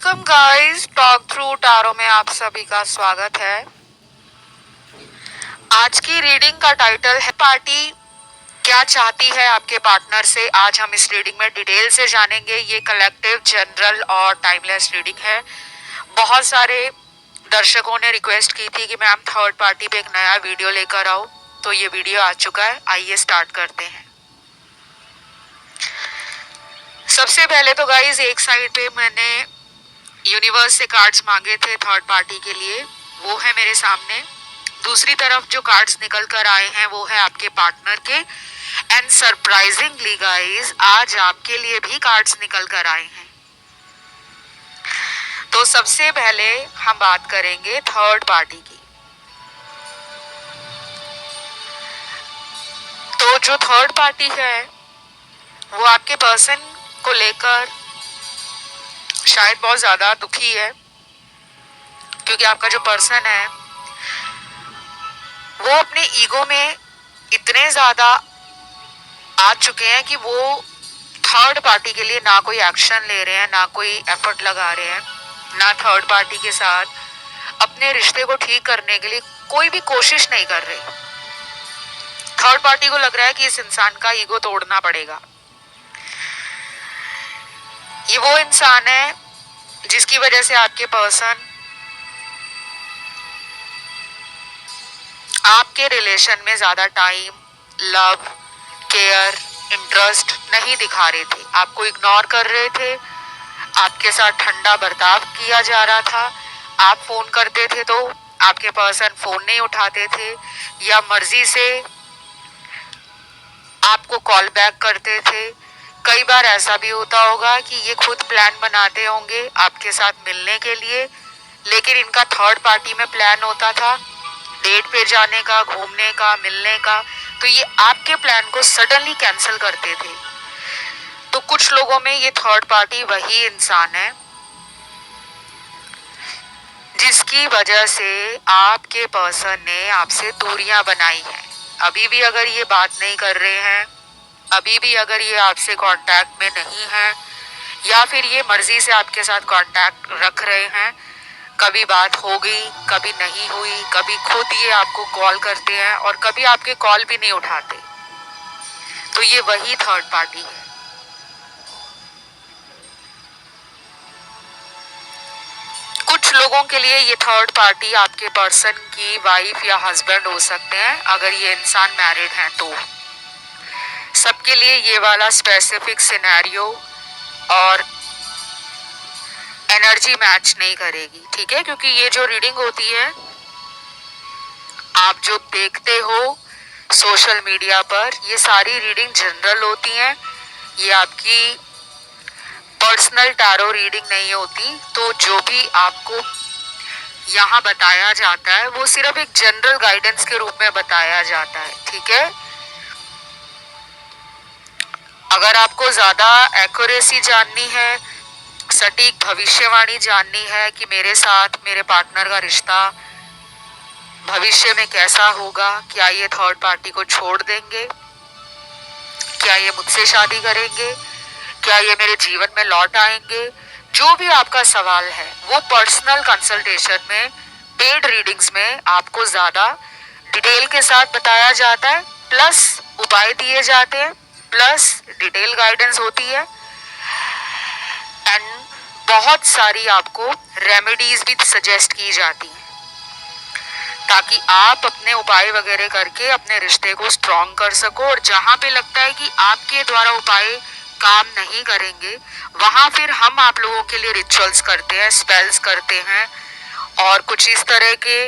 Welcome guys, talk through tarot में आप सभी का स्वागत है। आज की रीडिंग का टाइटल है पार्टी क्या चाहती है आपके पार्टनर से। आज हम इस रीडिंग में डिटेल से जानेंगे। ये कलेक्टिव, जनरल और टाइमलेस रीडिंग है। बहुत सारे दर्शकों ने रिक्वेस्ट की थी कि मैम थर्ड पार्टी पे एक नया वीडियो लेकर आओ, तो ये वीडियो आ चुका है। आइए स्टार्ट करते हैं। सबसे पहले तो गाइज एक साइड पे मैंने यूनिवर्स से कार्ड्स मांगे थे थर्ड पार्टी के लिए, वो है मेरे सामने। दूसरी तरफ जो कार्ड्स निकल कर आए हैं वो है आपके पार्टनर के। एंड सरप्राइजिंगली गाइज आज आपके लिए भी कार्ड्स निकल कर आए हैं। तो सबसे पहले हम बात करेंगे थर्ड पार्टी की। तो जो थर्ड पार्टी है वो आपके पर्सन को लेकर शायद बहुत ज्यादा दुखी है, क्योंकि आपका जो पर्सन है वो अपने ईगो में इतने ज्यादा आ चुके हैं कि वो थर्ड पार्टी के लिए ना कोई एक्शन ले रहे हैं, ना कोई एफर्ट लगा रहे हैं, ना थर्ड पार्टी के साथ अपने रिश्ते को ठीक करने के लिए कोई भी कोशिश नहीं कर रहे। थर्ड पार्टी को लग रहा है कि इस इंसान का ईगो तोड़ना पड़ेगा। ये वो इंसान है जिसकी वजह से आपके पर्सन आपके रिलेशन में ज्यादा टाइम, लव, केयर, इंटरेस्ट नहीं दिखा रहे थे। आपको इग्नोर कर रहे थे, आपके साथ ठंडा बर्ताव किया जा रहा था। आप फोन करते थे तो आपके पर्सन फोन नहीं उठाते थे, या मर्जी से आपको कॉल बैक करते थे। कई बार ऐसा भी होता होगा कि ये खुद प्लान बनाते होंगे आपके साथ मिलने के लिए, लेकिन इनका थर्ड पार्टी में प्लान होता था डेट पे जाने का, घूमने का, मिलने का। तो ये आपके प्लान को सडनली कैंसिल करते थे। तो कुछ लोगों में ये थर्ड पार्टी वही इंसान है जिसकी वजह से आपके पर्सन ने आपसे दूरियां बनाई हैं। अभी भी अगर ये बात नहीं कर रहे हैं, अभी भी अगर ये आपसे कांटेक्ट में नहीं है, या फिर ये मर्जी से आपके साथ कांटेक्ट रख रहे हैं, कभी बात हो गई, कभी नहीं हुई, कभी खुद ये आपको कॉल करते हैं और कभी आपके कॉल भी नहीं उठाते, तो ये वही थर्ड पार्टी है। कुछ लोगों के लिए ये थर्ड पार्टी आपके पर्सन की वाइफ या हस्बैंड हो सकते हैं, अगर ये इंसान मैरिड है तो। सबके लिए ये वाला स्पेसिफिक सिनेरियो और एनर्जी मैच नहीं करेगी, ठीक है? क्योंकि ये जो रीडिंग होती है, आप जो देखते हो सोशल मीडिया पर, ये सारी रीडिंग जनरल होती हैं। ये आपकी पर्सनल टैरो रीडिंग नहीं होती। तो जो भी आपको यहाँ बताया जाता है वो सिर्फ एक जनरल गाइडेंस के रूप में बताया जाता है, ठीक है? अगर आपको ज्यादा एक्यूरेसी जाननी है, सटीक भविष्यवाणी जाननी है कि मेरे साथ मेरे पार्टनर का रिश्ता भविष्य में कैसा होगा, क्या ये थर्ड पार्टी को छोड़ देंगे, क्या ये मुझसे शादी करेंगे, क्या ये मेरे जीवन में लौट आएंगे, जो भी आपका सवाल है वो पर्सनल कंसल्टेशन में, पेड रीडिंग्स में आपको ज्यादा डिटेल के साथ बताया जाता है, प्लस उपाय दिए जाते हैं, प्लस डिटेल गाइडेंस होती है, एंड बहुत सारी आपको रेमेडीज भी सजेस्ट की जाती हैं, ताकि आप अपने उपाय वगैरह करके अपने रिश्ते को स्ट्रॉन्ग कर सको। और जहां पे लगता है कि आपके द्वारा उपाय काम नहीं करेंगे, वहां फिर हम आप लोगों के लिए रिचुअल्स करते हैं, स्पेल्स करते हैं, और कुछ इस तरह के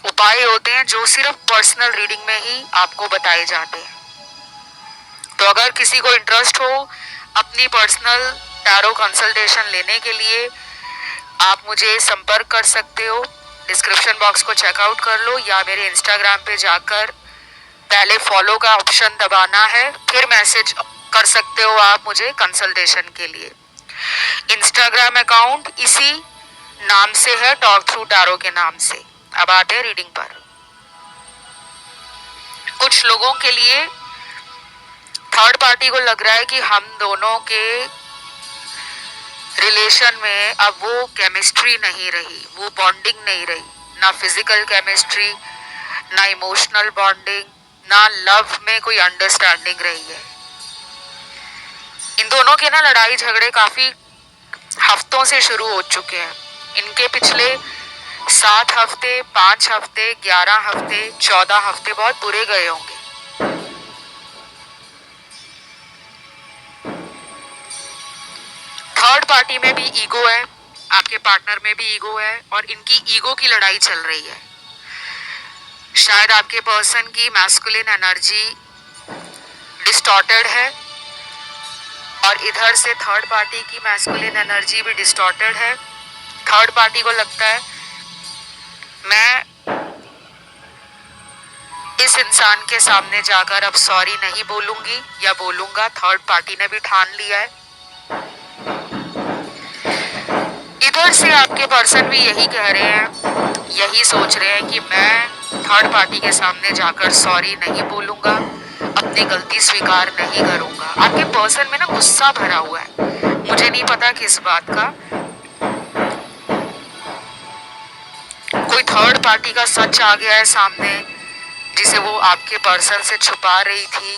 उपाय होते हैं जो सिर्फ पर्सनल रीडिंग में ही आपको बताए जाते हैं। तो अगर किसी को इंटरेस्ट हो अपनी पर्सनल टैरो कंसल्टेशन लेने के लिए, आप मुझे संपर्क कर सकते हो। डिस्क्रिप्शन बॉक्स को चेकआउट कर लो, या मेरे इंस्टाग्राम पे जाकर पहले फॉलो का ऑप्शन दबाना है, फिर मैसेज कर सकते हो आप मुझे कंसल्टेशन के लिए। इंस्टाग्राम अकाउंट इसी नाम से है, टॉक थ्रू टैरो के नाम से। अब आते हैं रीडिंग पर। कुछ लोगों के लिए थर्ड पार्टी को लग रहा है कि हम दोनों के रिलेशन में अब वो केमिस्ट्री नहीं रही, वो बॉन्डिंग नहीं रही, ना फिजिकल केमिस्ट्री, ना इमोशनल बॉन्डिंग, ना लव में कोई अंडरस्टैंडिंग रही है। इन दोनों के ना लड़ाई झगड़े काफी हफ्तों से शुरू हो चुके हैं। इनके पिछले 7 हफ्ते, 5 हफ्ते, 11 हफ्ते, 14 हफ्ते बहुत बुरे गए होंगे। थर्ड पार्टी में भी ईगो है, आपके पार्टनर में भी ईगो है, और इनकी ईगो की लड़ाई चल रही है। शायद आपके पर्सन की मैस्कुलिन एनर्जी डिस्टॉर्टेड है और इधर से थर्ड पार्टी की मैस्कुलिन एनर्जी भी डिस्टॉर्टेड है। थर्ड पार्टी को लगता है मैं इस इंसान के सामने जाकर अब सॉरी नहीं बोलूंगी या बोलूंगा। थर्ड पार्टी ने भी ठान लिया है। इधर से आपके पर्सन भी यही कह रहे हैं, यही सोच रहे हैं कि मैं थर्ड पार्टी के सामने जाकर सॉरी नहीं बोलूंगा, अपनी गलती स्वीकार नहीं करूंगा। आपके पर्सन में ना गुस्सा भरा हुआ है, मुझे नहीं पता किस बात का। कोई थर्ड पार्टी का सच आ गया है सामने जिसे वो आपके पर्सन से छुपा रही थी।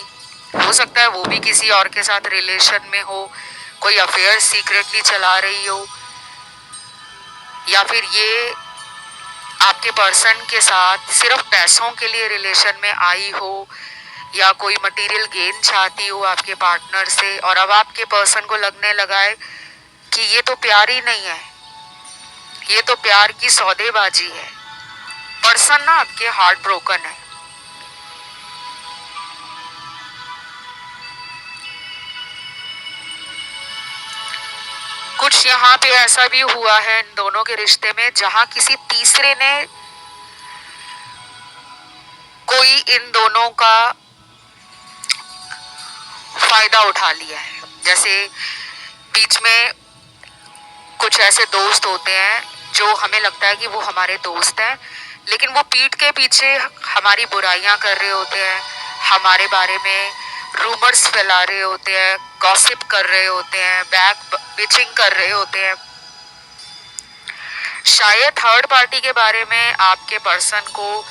हो सकता है वो भी किसी और के साथ रिलेशन में हो, कोई अफेयर सीक्रेटली चला रही हो, या फिर ये आपके पर्सन के साथ सिर्फ पैसों के लिए रिलेशन में आई हो, या कोई मटेरियल गेन चाहती हो आपके पार्टनर से, और अब आपके पर्सन को लगने लगा है कि ये तो प्यार ही नहीं है, ये तो प्यार की सौदेबाजी है। पर्सन ना आपके हार्ट ब्रोकन है। कुछ यहाँ पे ऐसा भी हुआ है इन दोनों के रिश्ते में जहां किसी तीसरे ने कोई इन दोनों का फायदा उठा लिया है। जैसे बीच में कुछ ऐसे दोस्त होते हैं जो हमें लगता है कि वो हमारे दोस्त हैं, लेकिन वो पीठ के पीछे हमारी बुराइयां कर रहे होते हैं, हमारे बारे में रूमर्स फैला रहे होते हैं, गॉसिप कर रहे होते हैं, बैक बिचिंग कर रहे होते हैं। शायद थर्ड पार्टी के बारे में आपके पर्सन को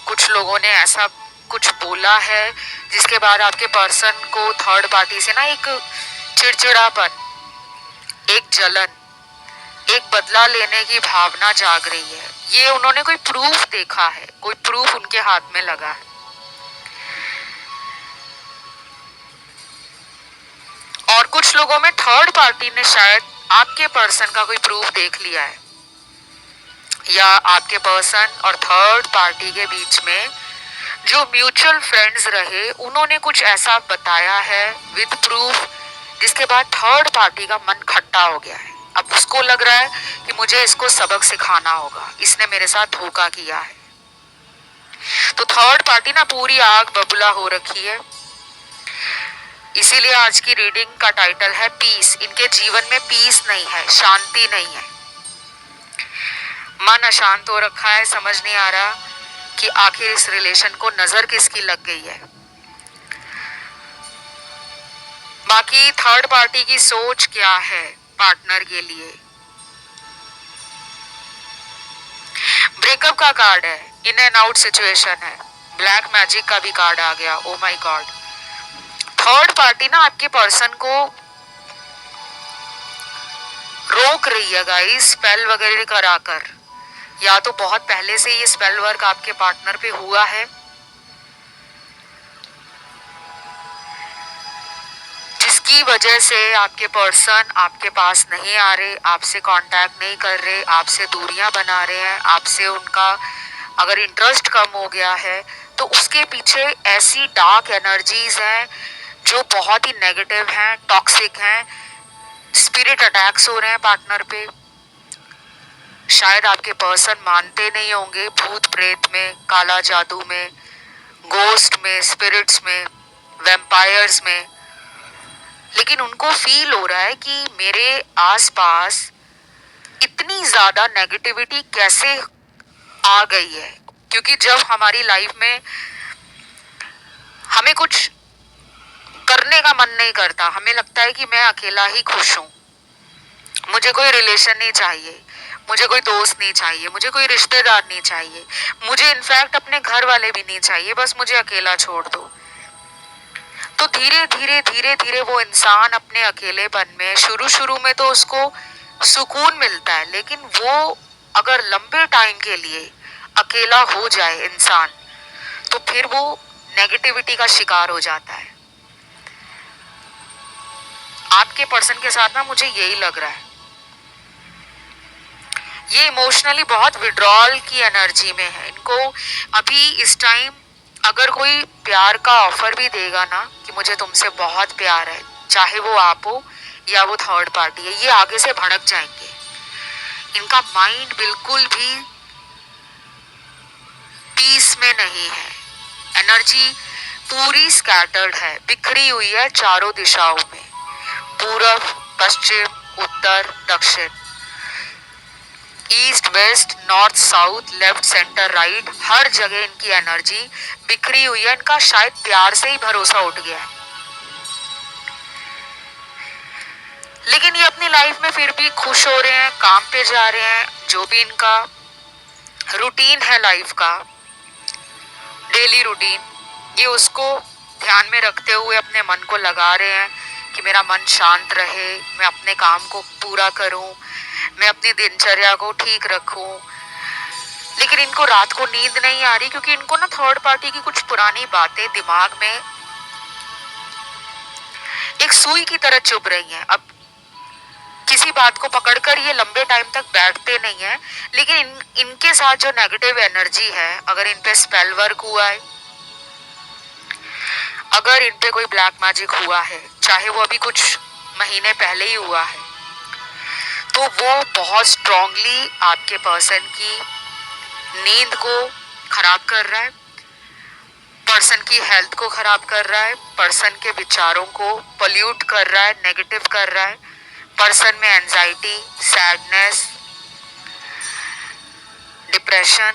कुछ लोगों ने ऐसा कुछ बोला है जिसके बाद आपके पर्सन को थर्ड पार्टी से ना एक चिड़चिड़ापन, एक जलन, एक बदला लेने की भावना जाग रही है। ये उन्होंने कोई प्रूफ देखा है, कोई प्रूफ उनके हाथ में लगा है। और कुछ लोगों में थर्ड पार्टी ने शायद आपके पर्सन का कोई प्रूफ देख लिया है, या आपके पर्सन और थर्ड पार्टी के बीच में जो म्यूचुअल फ्रेंड्स रहे उन्होंने कुछ ऐसा बताया है विद प्रूफ, जिसके बाद थर्ड पार्टी का मन खट्टा हो गया है। अब उसको लग रहा है कि मुझे इसको सबक सिखाना होगा, इसने मेरे साथ धोखा किया है। तो थर्ड पार्टी ना पूरी आग बबूला हो रखी है। इसीलिए आज की रीडिंग का टाइटल है पीस। इनके जीवन में पीस नहीं है, शांति नहीं है, मन अशांत हो रखा है। समझ नहीं आ रहा कि आखिर इस रिलेशन को नजर किसकी लग गई है। बाकी थर्ड पार्टी की सोच क्या है पार्टनर के लिए। ब्रेकअप का कार्ड है, इन एंड आउट सिचुएशन है, ब्लैक मैजिक का भी कार्ड आ गया। Oh my God. Third party ना आपके पर्सन को रोक रही है गाइस, स्पेल वगैरह कराकर, या तो बहुत पहले से ये स्पेल वर्क आपके पार्टनर पे हुआ है, जिसकी वजह से आपके पर्सन आपके पास नहीं आ रहे, आपसे कांटेक्ट नहीं कर रहे, आपसे दूरियां बना रहे हैं। आपसे उनका अगर इंटरेस्ट कम हो गया है तो उसके पीछे ऐसी डार्क एनर्जीज हैं जो बहुत ही नेगेटिव हैं, टॉक्सिक हैं। स्पिरिट अटैक्स हो रहे हैं पार्टनर पे। शायद आपके पर्सन मानते नहीं होंगे भूत प्रेत में, काला जादू में, गोस्ट में, स्पिरिट्स में, वैम्पायर्स में, लेकिन उनको फील हो रहा है कि मेरे आसपास इतनी ज्यादा नेगेटिविटी कैसे आ गई है। क्योंकि जब हमारी लाइफ में हमें कुछ करने का मन नहीं करता, हमें लगता है कि मैं अकेला ही खुश हूं, मुझे कोई रिलेशन नहीं चाहिए, मुझे कोई दोस्त नहीं चाहिए, मुझे कोई रिश्तेदार नहीं चाहिए, मुझे इनफैक्ट अपने घर वाले भी नहीं चाहिए, बस मुझे अकेला छोड़ दो। तो धीरे धीरे धीरे धीरे वो इंसान अपने अकेलेपन में, शुरू शुरू में तो उसको सुकून मिलता है, लेकिन वो अगर लंबे टाइम के लिए अकेला हो जाए इंसान, तो फिर वो नेगेटिविटी का शिकार हो जाता है। आपके पर्सन के साथ ना मुझे यही लग रहा है, ये इमोशनली बहुत विड्रॉल की एनर्जी में है। इनको अभी इस टाइम अगर कोई प्यार का ऑफर भी देगा ना कि मुझे तुमसे बहुत प्यार है, चाहे वो आप हो या वो थर्ड पार्टी है, ये आगे से भड़क जाएंगे। इनका माइंड बिल्कुल भी पीस में नहीं है, एनर्जी पूरी स्कैटर्ड है, बिखरी हुई है चारों दिशाओं में, पूरब पश्चिम उत्तर दक्षिण, east west north south left centre right, हर जगह इनकी एनर्जी बिखरी हुई है। इनका शायद प्यार से ही भरोसा उठ गया है, लेकिन ये अपनी लाइफ में फिर भी खुश हो रहे हैं, काम पे जा रहे हैं, जो भी इनका रूटीन है लाइफ का, डेली रूटीन, ये उसको ध्यान में रखते हुए अपने मन को लगा रहे हैं कि मेरा मन शांत रहे, मैं अपने काम को पूरा करूं, मैं अपनी दिनचर्या को ठीक रखूं। लेकिन इनको रात को नींद नहीं आ रही, क्योंकि इनको ना थर्ड पार्टी की कुछ पुरानी बातें दिमाग में एक सुई की तरह चुभ रही हैं। अब किसी बात को पकड़कर ये लंबे टाइम तक बैठते नहीं है, लेकिन इनके साथ जो नेगेटिव एनर्जी है, अगर इन पे स्पेल वर्क हुआ है, अगर इन पे कोई ब्लैक मैजिक हुआ है, चाहे वो अभी कुछ महीने पहले ही हुआ है, तो वो बहुत स्ट्रांगली आपके पर्सन की नींद को खराब कर रहा है, पर्सन की हेल्थ को खराब कर रहा है, पर्सन के विचारों को पोल्यूट कर रहा है, नेगेटिव कर रहा है, पर्सन में anxiety, sadness, depression,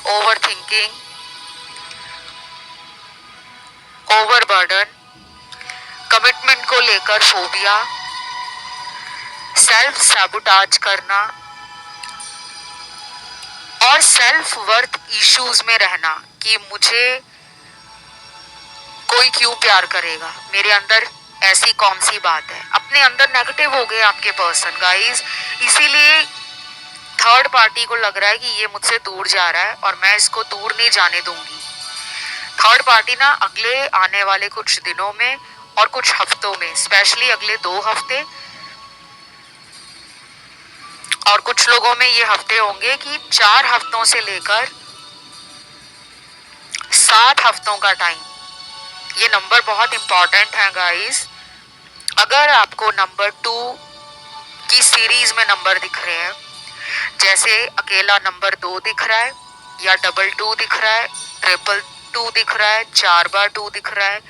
over thinking, overburden, commitment को लेकर फोबिया, सेल्फ सैबोटाज करना और सेल्फ वर्थ इश्यूज में रहना कि मुझे कोई क्यों प्यार करेगा, मेरे अंदर ऐसी कौन सी बात है। अपने अंदर नेगेटिव हो गए आपके पर्सन गाइस, इसीलिए थर्ड पार्टी को लग रहा है कि ये मुझसे दूर जा रहा है और मैं इसको दूर नहीं जाने दूंगी। थर्ड पार्टी ना अगले आने वाले कुछ दिनों में और कुछ हफ्तों में, स्पेशली अगले 2 हफ्ते, और कुछ लोगों में ये हफ्ते होंगे कि 4 हफ्तों से लेकर 7 हफ्तों का टाइम, ये नंबर बहुत इंपॉर्टेंट है गाइस। अगर आपको नंबर 2 की सीरीज में नंबर दिख रहे हैं, जैसे अकेला नंबर 2 दिख रहा है, या डबल 2 दिख रहा है, ट्रिपल 2 दिख रहा है, 4 बार 2 दिख रहा है,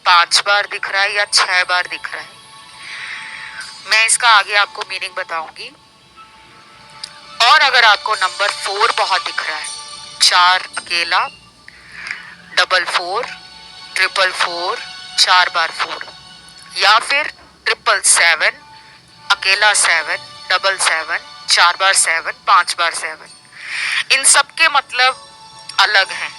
5 बार दिख रहा है, या 6 बार दिख रहा है, मैं इसका आगे आपको मीनिंग बताऊंगी। और अगर आपको नंबर 4 बहुत दिख रहा है, 4 अकेला, डबल 4, ट्रिपल 4, 4 बार 4, या फिर ट्रिपल 7, अकेला 7, डबल 7, 4 बार 7, 5 बार 7, इन सब के मतलब अलग हैं।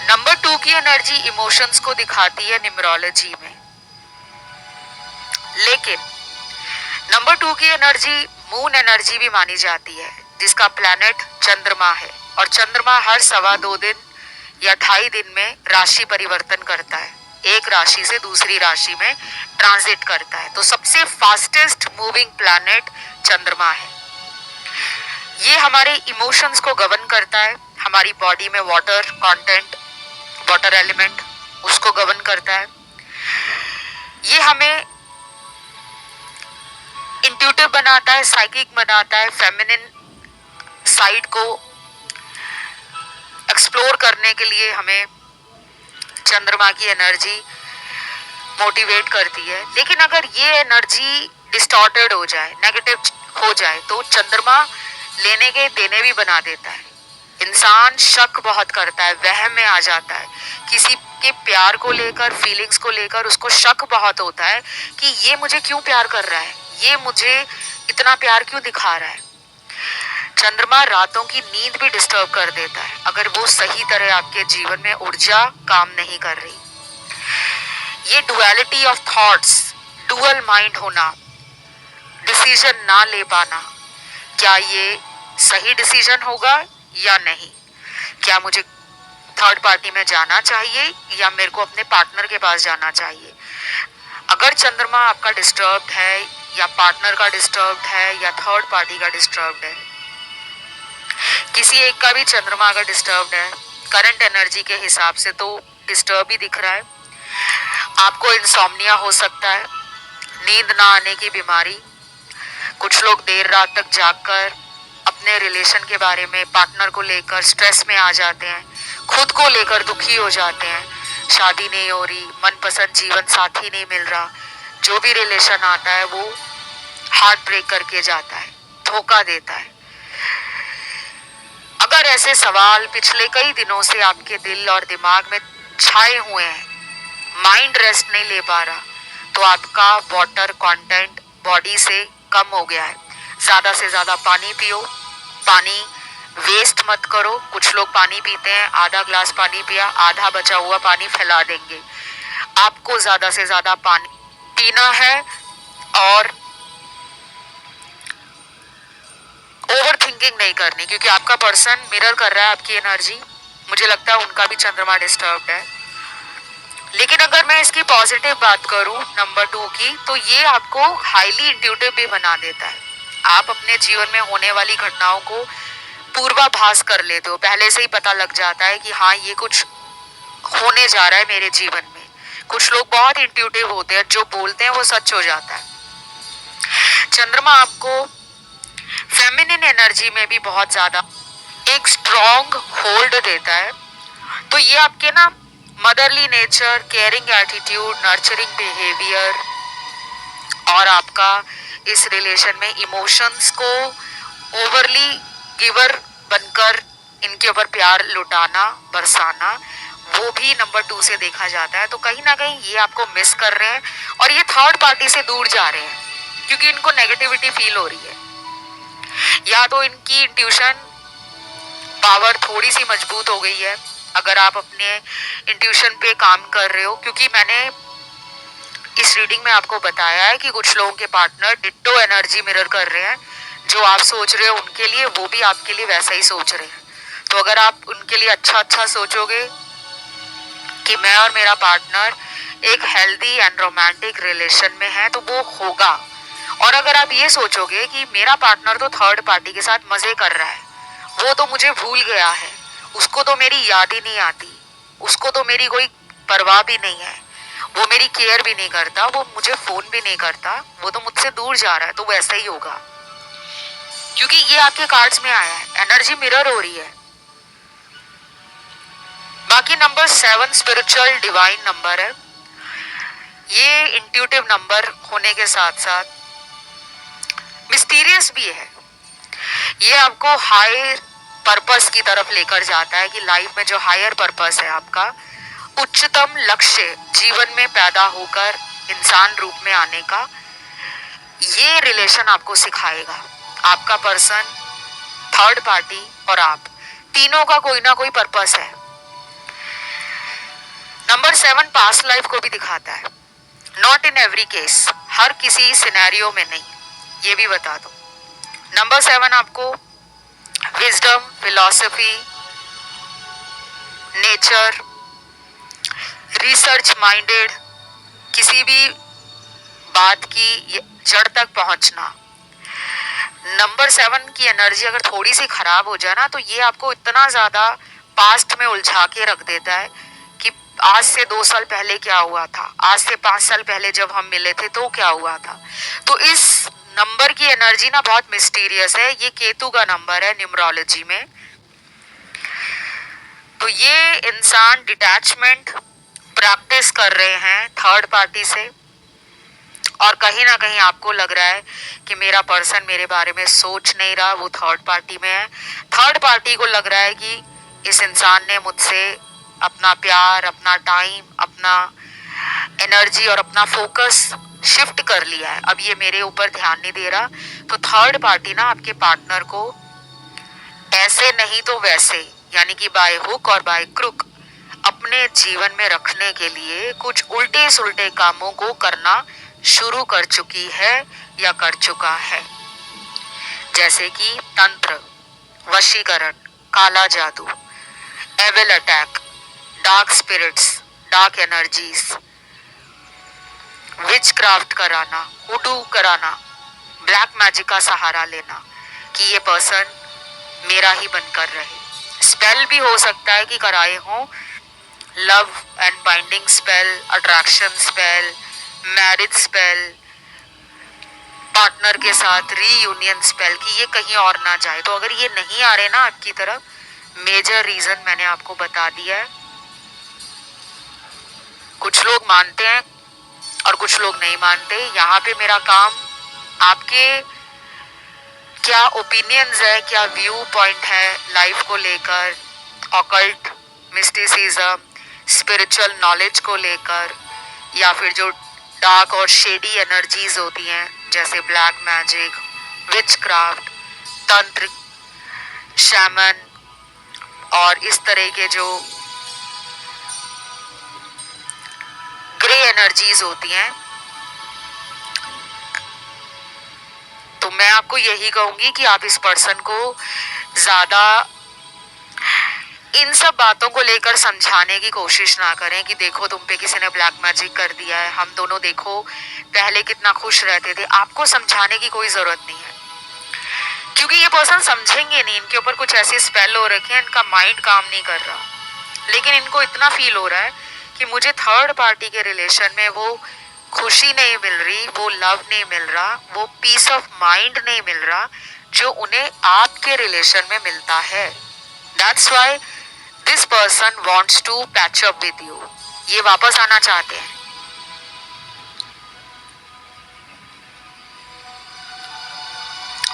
नंबर 2 की एनर्जी इमोशंस को दिखाती है न्यूमरोलॉजी में, लेकिन नंबर 2 की एनर्जी मून एनर्जी भी मानी जाती है, जिसका प्लैनेट चंद्रमा है, और चंद्रमा हर 2.25 दिन या 2.5 दिन में राशि परिवर्तन करता है, एक राशि से दूसरी राशि में ट्रांजिट करता है। तो सबसे फास्टेस्ट मूविंग प्लैनेट चंद्रमा है। ये हमारे इमोशंस को गवर्न करता है, हमारी बॉडी में वाटर कंटेंट, वाटर एलिमेंट, उसको गवर्न करता है। ये हमें इंट्यूटिव बनाता है, साइकिक बनाता है, फेमिनिन साइड को एक्सप्लोर करने के लिए हमें चंद्रमा की एनर्जी मोटिवेट करती है। लेकिन अगर ये एनर्जी डिस्टॉर्टेड हो जाए, नेगेटिव हो जाए, तो चंद्रमा लेने के देने भी बना देता है। इंसान शक बहुत करता है, वहम में आ जाता है, किसी आपके प्यार को लेकर, फीलिंग्स को लेकर उसको शक बहुत होता है कि ये मुझे क्यों प्यार कर रहा है, ये मुझे इतना प्यार क्यों दिखा रहा है। चंद्रमा रातों की नींद भी डिस्टर्ब कर देता है अगर वो सही तरह आपके जीवन में ऊर्जा काम नहीं कर रही। ये duality of thoughts, dual mind होना, डिसीजन ना ले पाना, क्या ये सही डिसीजन होगा या नहीं, क्या मुझे थर्ड पार्टी में जाना चाहिए या मेरे को अपने पार्टनर के पास जाना चाहिए। अगर चंद्रमा आपका डिस्टर्ब्ड है या पार्टनर का डिस्टर्ब्ड है या थर्ड पार्टी का डिस्टर्ब्ड है, किसी एक का भी चंद्रमा अगर डिस्टर्ब्ड है करंट एनर्जी के हिसाब से तो डिस्टर्ब ही दिख रहा है। आपको इंसोम्निया हो सकता है, नींद ना आने की बीमारी। कुछ लोग देर रात तक जागकर अपने रिलेशन के बारे में, पार्टनर को लेकर स्ट्रेस में आ जाते हैं, खुद को लेकर दुखी हो जाते हैं, शादी नहीं हो रही, मनपसंद जीवन साथी नहीं मिल रहा, जो भी रिलेशन आता है वो हार्ट ब्रेक करके जाता है, धोखा देता है। अगर ऐसे सवाल पिछले कई दिनों से आपके दिल और दिमाग में छाए हुए हैं, माइंड रेस्ट नहीं ले पा रहा, तो आपका वाटर कंटेंट बॉडी से कम हो गया है। ज्यादा से ज्यादा पानी पियो, पानी वेस्ट मत करो। कुछ लोग पानी पीते हैं, आधा ग्लास पानी पिया, आधा बचा हुआ पानी फैला देंगे। आपको ज्यादा से ज्यादा पानी पीना है और ओवर थिंकिंग नहीं करनी, क्योंकि आपका पर्सन मिरर कर रहा है आपकी एनर्जी। मुझे लगता है उनका भी चंद्रमा डिस्टर्ब्ड है। लेकिन अगर मैं इसकी पॉजिटिव बात करूं नंबर 2 की, तो ये आपको हाईली इंट्यूटिव भी बना देता है। आप अपने जीवन में होने वाली घटनाओं को पूर्वाभास कर लेते हो, पहले से ही पता लग जाता है कि हाँ ये कुछ होने जा रहा है मेरे जीवन में। कुछ लोग बहुत इंट्यूटिव होते हैं, जो बोलते हैं वो सच हो जाता है। चंद्रमा आपको फेमिनिन एनर्जी में भी बहुत ज्यादा एक स्ट्रॉन्ग होल्ड देता है। तो ये आपके ना motherly nature, caring attitude, nurturing behaviour और आपका इस रिलेशन में इमोशंस को ओवरली गिवर बनकर इनके ऊपर प्यार लुटाना, बरसाना, वो भी नंबर 2 से देखा जाता है। तो कहीं ना कहीं ये आपको मिस कर रहे हैं और ये थर्ड पार्टी से दूर जा रहे हैं क्योंकि इनको नेगेटिविटी फील हो रही है। या तो इनकी इंट्यूशन पावर थोड़ी सी मजबूत हो गई है अगर आप अपने इंट्यूशन पे काम कर रहे हो, क्योंकि मैंने इस रीडिंग में आपको बताया है कि कुछ लोगों के पार्टनर डिट्टो एनर्जी मिरर कर रहे हैं। जो आप सोच रहे हो उनके लिए, वो भी आपके लिए वैसा ही सोच रहे हैं। तो अगर आप उनके लिए अच्छा अच्छा सोचोगे कि मैं और मेरा पार्टनर एक हेल्दी एंड रोमांटिक रिलेशन में है, तो वो होगा। और अगर आप ये सोचोगे कि मेरा पार्टनर तो थर्ड पार्टी के साथ मजे कर रहा है, वो तो मुझे भूल गया है, उसको तो मेरी याद ही नहीं आती, उसको तो मेरी कोई परवाह भी नहीं है, वो मेरी केयर भी नहीं करता, वो मुझे फोन भी नहीं करता, वो तो मुझसे दूर जा रहा है, तो वैसा ही होगा। क्योंकि ये आपके कार्ड्स में आया है, एनर्जी मिरर हो रही है। बाकी नंबर 7 स्पिरिचुअल डिवाइन नंबर है। ये इंट्यूटिव नंबर होने के साथ साथ मिस्टीरियस भी है। ये आपको हायर पर्पस की तरफ लेकर जाता है कि लाइफ में जो हायर पर्पस है आपका, उच्चतम लक्ष्य जीवन में पैदा होकर इंसान रूप में आने का, ये रिलेशन आपको सिखाएगा। आपका पर्सन, थर्ड पार्टी और आप तीनों का कोई ना कोई पर्पस है। नंबर 7 पास्ट लाइफ को भी दिखाता है, नॉट इन एवरी केस, हर किसी सिनेरियो में नहीं, ये भी बता दो। नंबर 7 आपको wisdom, philosophy, nature, research minded, किसी भी बात की जड़ तक पहुंचना। नंबर 7 की एनर्जी अगर थोड़ी सी खराब हो जाए ना, तो ये आपको इतना ज्यादा पास्ट में उलझा के रख देता है कि आज से 2 साल पहले क्या हुआ था, आज से 5 साल पहले जब हम मिले थे तो क्या हुआ था। तो इस नंबर की एनर्जी ना बहुत मिस्टीरियस है। ये केतु का नंबर है न्यूमरोलॉजी में। तो ये इंसान डिटैचमेंट प्रैक्टिस कर रहे हैं थर्ड पार्टी से, और कहीं ना कहीं आपको लग रहा है कि मेरा पर्सन मेरे बारे में सोच नहीं रहा, वो थर्ड पार्टी में है। थर्ड पार्टी को लग रहा है कि इस इंसान ने मुझसे अपना प्यार, अपना टाइम, अपना एनर्जी और अपना फोकस शिफ्ट कर लिया है, अब ये मेरे ऊपर ध्यान नहीं दे रहा, तो थर्ड पार्टी ना आपके पार्टनर को ऐसे नहीं तो वैसे, यानी कि बाय हुक और बाय क्रुक अपने जीवन में रखने के लिए कुछ उल्टे सुलटे कामों को करना शुरू कर चुकी है या कर चुका है, जैसे कि तंत्र, वशीकरण, काला जादू, evil attack, dark spirits, dark energies, witchcraft कराना, हुडू कराना, ब्लैक मैजिक का सहारा लेना कि ये पर्सन मेरा ही बनकर रहे। स्पेल भी हो सकता है कि कराए हों, love and binding spell, attraction spell, marriage spell, partner के साथ रीयूनियन स्पेल, कि ये कहीं और ना जाए। तो अगर ये नहीं आ रहे ना आपकी तरफ, मेजर रीजन मैंने आपको बता दिया है। कुछ लोग मानते हैं और कुछ लोग नहीं मानते। यहाँ पे मेरा काम आपके क्या ओपिनियंस है, क्या व्यू पॉइंट है लाइफ को लेकर, ऑकल्ट, मिस्टिसिज्म, स्पिरिचुअल नॉलेज को लेकर, या फिर जो डार्क और शेडी एनर्जीज होती हैं जैसे ब्लैक मैजिक, विच क्राफ्ट, तंत्र, शैमन और इस तरह के जो ग्रे एनर्जीज होती हैं। तो मैं आपको यही कहूंगी कि आप इस पर्सन को ज्यादा इन सब बातों को लेकर समझाने की कोशिश ना करें कि देखो तुम पे किसी ने ब्लैक मैजिक कर दिया है, हम दोनों देखो पहले कितना खुश रहते थे। आपको समझाने की कोई जरूरत नहीं है, क्योंकि ये पर्सन समझेंगे नहीं। इनके ऊपर कुछ ऐसे स्पेल हो रखे हैं, इनका माइंड काम नहीं कर रहा, लेकिन इनको इतना फील हो रहा है कि मुझे थर्ड पार्टी के रिलेशन में वो खुशी नहीं मिल रही, वो लव नहीं मिल रहा, वो पीस ऑफ माइंड नहीं मिल रहा जो उन्हें आपके रिलेशन में मिलता है। That's why this person wants to patch up with you. ये वापस आना चाहते हैं।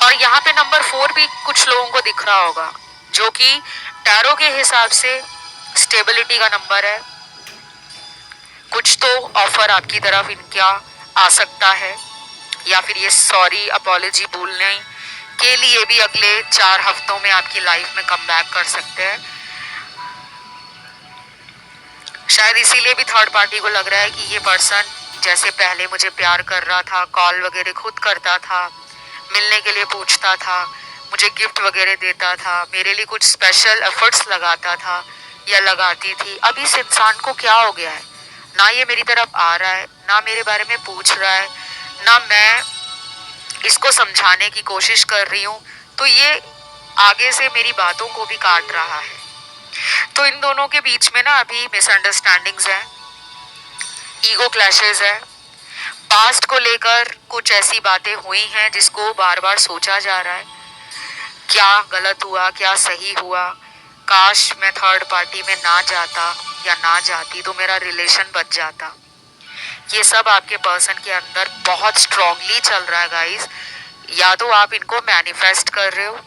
और यहाँ पे नंबर 4 भी कुछ लोगों को दिख रहा होगा, जो कि टैरो के हिसाब से स्टेबिलिटी का नंबर है। कुछ तो ऑफर आपकी तरफ इनका आ सकता है, या फिर ये सॉरी अपॉलॉजी बोलने के लिए भी अगले 4 हफ्तों में आपकी लाइफ में कम बैक कर सकते हैं। शायद इसीलिए भी थर्ड पार्टी को लग रहा है कि ये पर्सन जैसे पहले मुझे प्यार कर रहा था, कॉल वगैरह खुद करता था, मिलने के लिए पूछता था, मुझे गिफ्ट वगैरह देता था, मेरे लिए कुछ स्पेशल एफर्ट्स लगाता था या लगाती थी, अब इस इंसान को क्या हो गया है? ना ये मेरी तरफ आ रहा है, ना मेरे बारे में पूछ रहा है, ना मैं इसको समझाने की कोशिश कर रही हूँ, तो ये आगे से मेरी बातों को भी काट रहा है। तो इन दोनों के बीच में ना अभी मिसअंडरस्टैंडिंग्स है, ईगो क्लैशेस है, पास्ट को लेकर कुछ ऐसी बातें हुई हैं जिसको बार बार सोचा जा रहा है, क्या गलत हुआ, क्या सही हुआ, काश मैं थर्ड पार्टी में ना जाता या ना जाती तो मेरा रिलेशन बच जाता। ये सब आपके पर्सन के अंदर बहुत स्ट्रांगली चल रहा है गाइस। या तो आप इनको मैनिफेस्ट कर रहे हो,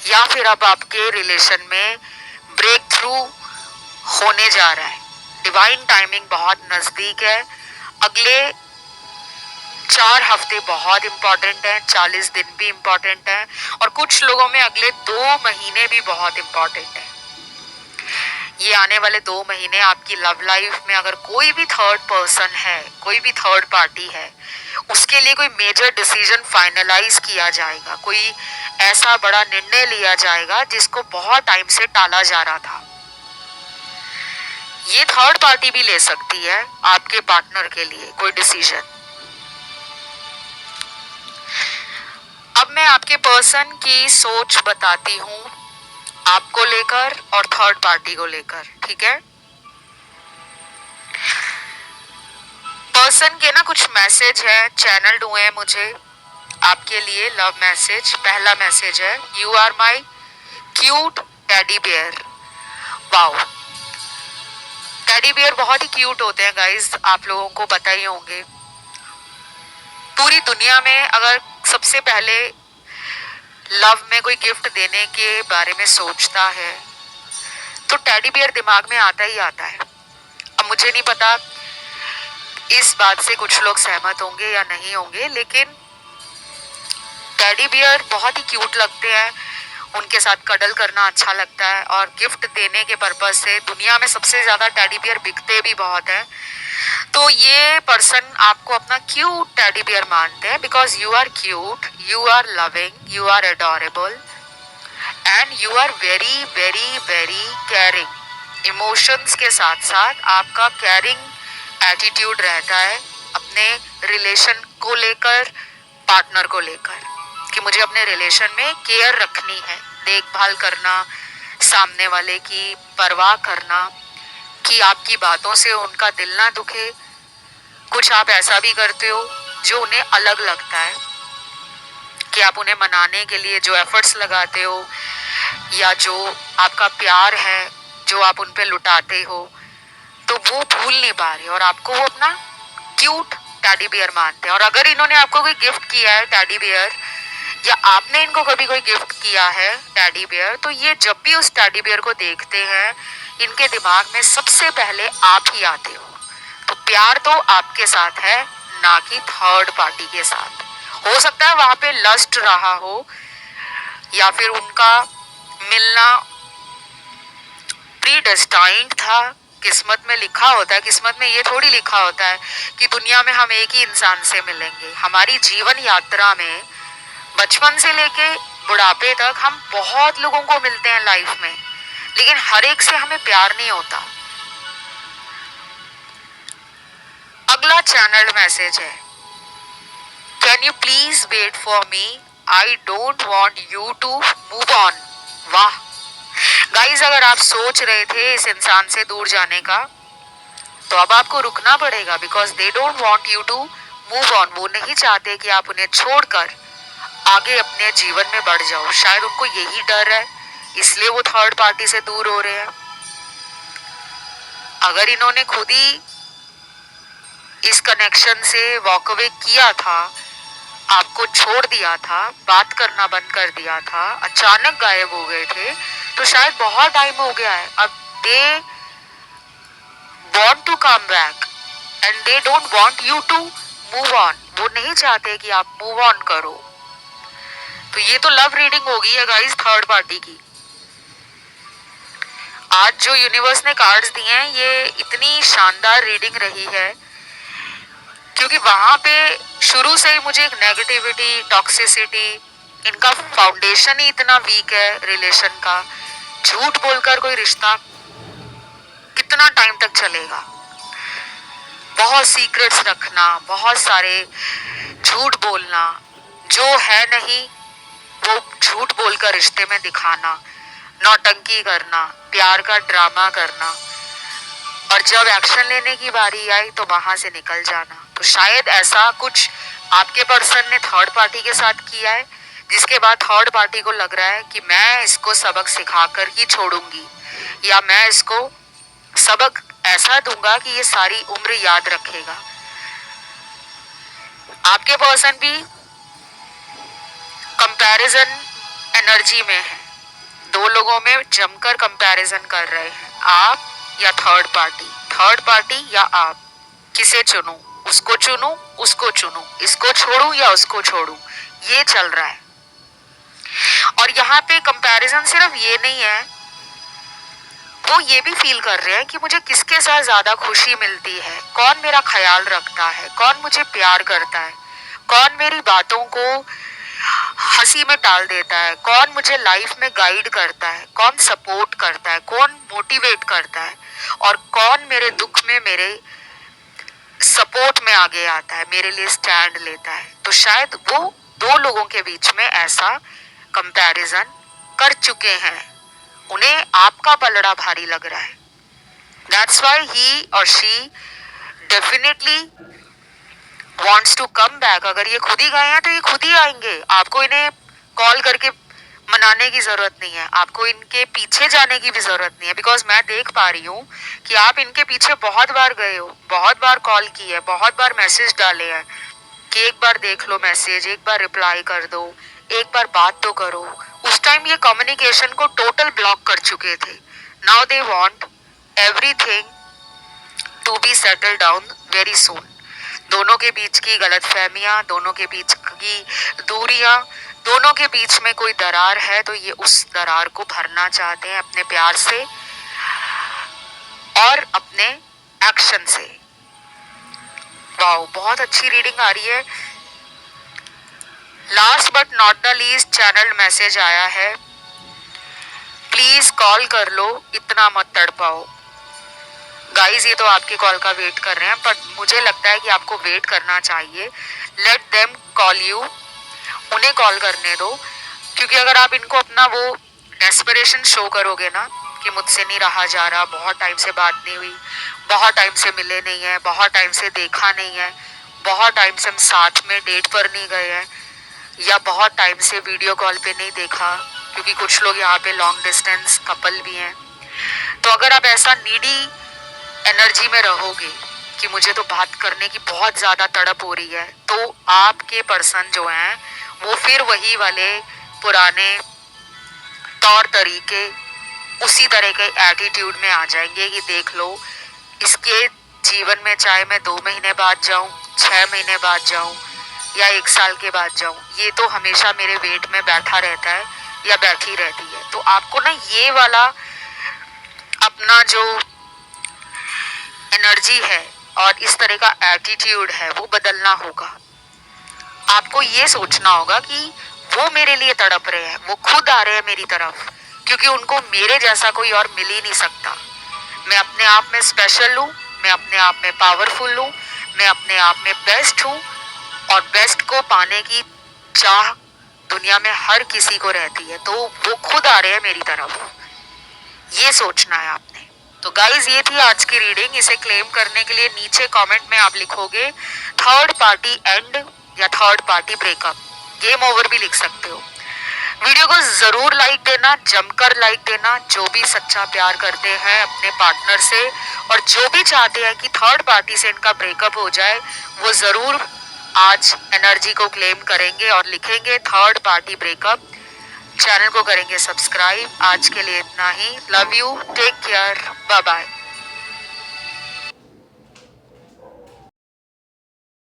या फिर अब आपके रिलेशन में ब्रेक थ्रू होने जा रहा है। डिवाइन टाइमिंग बहुत नजदीक है। अगले 4 हफ्ते बहुत इंपॉर्टेंट है, 40 दिन भी इंपॉर्टेंट है, और कुछ लोगों में अगले 2 महीने भी बहुत इंपॉर्टेंट है। ये आने वाले 2 महीने आपकी लव लाइफ में अगर कोई भी थर्ड पर्सन है, कोई भी थर्ड पार्टी है, उसके लिए कोई मेजर डिसीजन फाइनलाइज किया जाएगा, कोई ऐसा बड़ा निर्णय लिया जाएगा जिसको बहुत टाइम से टाला जा रहा था। ये थर्ड पार्टी भी ले सकती है आपके पार्टनर के लिए कोई डिसीजन। अब मैं आपके पर्सन की सोच बताती हूँ आपको लेकर और थर्ड पार्टी को लेकर, ठीक है? पर्सन के ना कुछ मैसेज है चैनल्ड हुए हैं मुझे आपके लिए। लव मैसेज, पहला मैसेज है, you are my cute teddy bear. Wow, teddy bear बहुत ही क्यूट होते हैं गाइज, आप लोगों को पता ही होंगे। पूरी दुनिया में अगर सबसे पहले लव में कोई गिफ्ट देने के बारे में सोचता है तो टेडी बियर दिमाग में आता ही आता है। अब मुझे नहीं पता इस बात से कुछ लोग सहमत होंगे या नहीं होंगे, लेकिन टेडी बियर बहुत ही क्यूट लगते हैं, उनके साथ कडल करना अच्छा लगता है और गिफ्ट देने के पर्पज से दुनिया में सबसे ज्यादा टेडी बियर बिकते भी बहुत हैं। तो ये पर्सन आपको अपना क्यूट टेडी बियर मानते हैं because you are cute, you are loving, you are adorable and you are very very very caring. Emotions के साथ साथ आपका केयरिंग एटीट्यूड रहता है अपने रिलेशन को लेकर, पार्टनर को लेकर, कि मुझे अपने रिलेशन में केयर रखनी है, देखभाल करना, सामने वाले की परवाह करना कि आपकी बातों से उनका दिल ना दुखे। कुछ आप ऐसा भी करते हो जो उन्हें अलग लगता है कि आप उन्हें मनाने के लिए जो एफर्ट्स लगाते हो या जो आपका प्यार है जो आप उन पे लुटाते हो, तो वो भूल नहीं पा रहे और आपको वो अपना क्यूट टेडी बियर मानते हैं। और अगर इन्होंने आपको कोई गिफ्ट किया है टेडी बियर या आपने इनको कभी कोई गिफ्ट किया है टेडी बियर, तो ये जब भी उस टेडी बियर को देखते हैं इनके दिमाग में सबसे पहले आप ही आते हो। तो प्यार तो आपके साथ है, ना कि थर्ड पार्टी के साथ। हो सकता है वहां पे लस्ट रहा हो या फिर उनका मिलना प्रीडेस्टाइन्ड था, किस्मत में लिखा होता है। किस्मत में ये थोड़ी लिखा होता है कि दुनिया में हम एक ही इंसान से मिलेंगे। हमारी जीवन यात्रा में बचपन से लेके बुढ़ापे तक हम बहुत लोगों को मिलते हैं लाइफ में, लेकिन हर एक से हमें प्यार नहीं होता। अगला चैनल मैसेज है, can you please wait for me, I don't want you to move on. वाह गाइस, अगर आप सोच रहे थे इस इंसान से दूर जाने का तो अब आपको रुकना पड़ेगा because they don't want you to move on. वो नहीं चाहते कि आप उन्हें छोड़कर आगे अपने जीवन में बढ़ जाओ। शायद उनको यही डर है, इसलिए वो थर्ड पार्टी से दूर हो रहे हैं। अगर इन्होंने खुद ही इस कनेक्शन से वॉक अवे किया था, आपको छोड़ दिया था, बात करना बंद कर दिया था, अचानक गायब हो गए थे, तो शायद बहुत टाइम हो गया है। अब दे want to come back and they don't want you to move on। वो नहीं चाहते कि आप मूव ऑन करो। तो ये तो लव रीडिंग होगी है गाइस थर्ड पार्टी की। आज जो यूनिवर्स ने कार्ड्स दिए हैं ये इतनी शानदार रीडिंग रही है क्योंकि वहां पे शुरू से ही मुझे एक नेगेटिविटी, टॉक्सिसिटी, इनका फाउंडेशन ही इतना वीक है रिलेशन का। झूठ बोलकर कोई रिश्ता कितना टाइम तक चलेगा? बहुत सीक्रेट्स रखना, बहुत सारे झूठ बोलना, जो है नहीं वो झूठ बोलकर रिश्ते में दिखाना, नौटंकी करना, प्यार का ड्रामा करना, और जब एक्शन लेने की बारी आई तो वहां से निकल जाना। तो शायद ऐसा कुछ आपके पर्सन ने थर्ड पार्टी के साथ किया है, जिसके बाद थर्ड पार्टी को लग रहा है कि मैं इसको सबक सिखाकर ही छोड़ूंगी या मैं इसको सबक ऐसा दूंगा कि ये सारी उम्र याद रखेगा। आपके पर्सन भी कंपैरिजन एनर्जी में है, दो लोगों में जमकर कंपैरिजन कर रहे हैं, आप या थर्ड पार्टी या आप। किसे चुनूं? उसको चुनूं, उसको चुनूं, इसको छोड़ूं या उसको छोड़ूं, ये चल रहा है। और यहाँ पे कंपैरिजन सिर्फ ये नहीं है, वो ये भी फील कर रहे हैं कि मुझे किसके साथ ज्यादा खुशी मिलती है, कौन मेरा ख्याल रखता है, कौन मुझे प्यार करता है, कौन मेरी बातों को हंसी में टाल देता है, कौन मुझे लाइफ में गाइड करता है, कौन सपोर्ट करता है, कौन मोटिवेट करता है, और कौन मेरे दुख में मेरे सपोर्ट में आगे आता है, मेरे लिए स्टैंड लेता है। तो शायद वो दो लोगों के बीच में ऐसा कंपैरिजन कर चुके हैं, उन्हें आपका पलड़ा भारी लग रहा है। दैट्स व्हाई ही और she definitely wants to come back। अगर ये खुद ही गए हैं तो ये खुद ही आएंगे, आपको इन्हें कॉल करके मनाने की जरूरत नहीं है, आपको इनके पीछे जाने की भी जरूरत नहीं है। बिकॉज मैं देख पा रही हूँ कि आप इनके पीछे बहुत बार गए हो, बहुत बार कॉल की है, बहुत बार मैसेज डाले हैं कि एक बार देख लो मैसेज, एक बार रिप्लाई कर दो, एक बार बात तो करो। उस टाइम ये कम्युनिकेशन को टोटल ब्लॉक कर चुके थे। Now they want everything to be settle down very soon. दोनों के बीच की गलतफहमियां, दोनों के बीच की दूरियां, दोनों के बीच में कोई दरार है तो ये उस दरार को भरना चाहते हैं अपने प्यार से और अपने एक्शन से। वाओ, बहुत अच्छी रीडिंग आ रही है। Last but not the least channel message आया है, प्लीज कॉल कर लो, इतना मत तड़पाओ। गाइज ये तो आपके कॉल का वेट कर रहे हैं, पर मुझे लगता है कि आपको वेट करना चाहिए। लेट देम कॉल यू, उन्हें कॉल करने दो, क्योंकि अगर आप इनको अपना वो डेस्परेशन शो करोगे ना कि मुझसे नहीं रहा जा रहा, बहुत टाइम से बात नहीं हुई, बहुत टाइम से मिले नहीं है, बहुत टाइम से देखा नहीं है, बहुत टाइम से हम साथ में डेट पर नहीं गए हैं, या बहुत टाइम से वीडियो कॉल पे नहीं देखा, क्योंकि कुछ लोग यहाँ पे लॉन्ग डिस्टेंस कपल भी हैं। तो अगर आप ऐसा नीडी एनर्जी में रहोगे कि मुझे तो बात करने की बहुत ज़्यादा तड़प हो रही है, तो आपके पर्सन जो हैं वो फिर वही वाले पुराने तौर तरीके, उसी तरह के एटीट्यूड में आ जाएंगे कि देख लो, इसके जीवन में चाहे मैं 2 महीने बाद जाऊं, 6 महीने बाद जाऊं या 1 साल के बाद जाऊं, ये तो हमेशा मेरे वेट में बैठा रहता है या बैठी रहती है। तो आपको ना ये वाला अपना जो एनर्जी है और इस तरह का एटीट्यूड है वो बदलना होगा। आपको ये सोचना होगा कि वो मेरे लिए तड़प रहे हैं, वो खुद आ रहे हैं मेरी तरफ, क्योंकि उनको मेरे जैसा कोई और मिल ही नहीं सकता। मैं अपने आप में स्पेशल हूँ, मैं अपने आप में पावरफुल हूँ, मैं अपने आप में बेस्ट हूँ, और बेस्ट को पाने की चाह दुनिया में हर किसी को रहती है, तो वो खुद आ रहे हैं मेरी तरफ। ये सोचना है आपने। तो गाइज ये थी आज की रीडिंग। इसे क्लेम करने के लिए नीचे कमेंट में आप लिखोगे थर्ड पार्टी एंड या third party breakup, game over भी लिख सकते हो। वीडियो को जरूर लाइक देना, जमकर लाइक देना। जो भी सच्चा प्यार करते हैं अपने पार्टनर से और जो भी चाहते हैं कि थर्ड पार्टी से इनका ब्रेकअप हो जाए, वो जरूर आज एनर्जी को क्लेम करेंगे और लिखेंगे थर्ड पार्टी ब्रेकअप। चैनल को करेंगे सब्सक्राइब। आज के लिए इतना ही। Love you, take care, bye bye.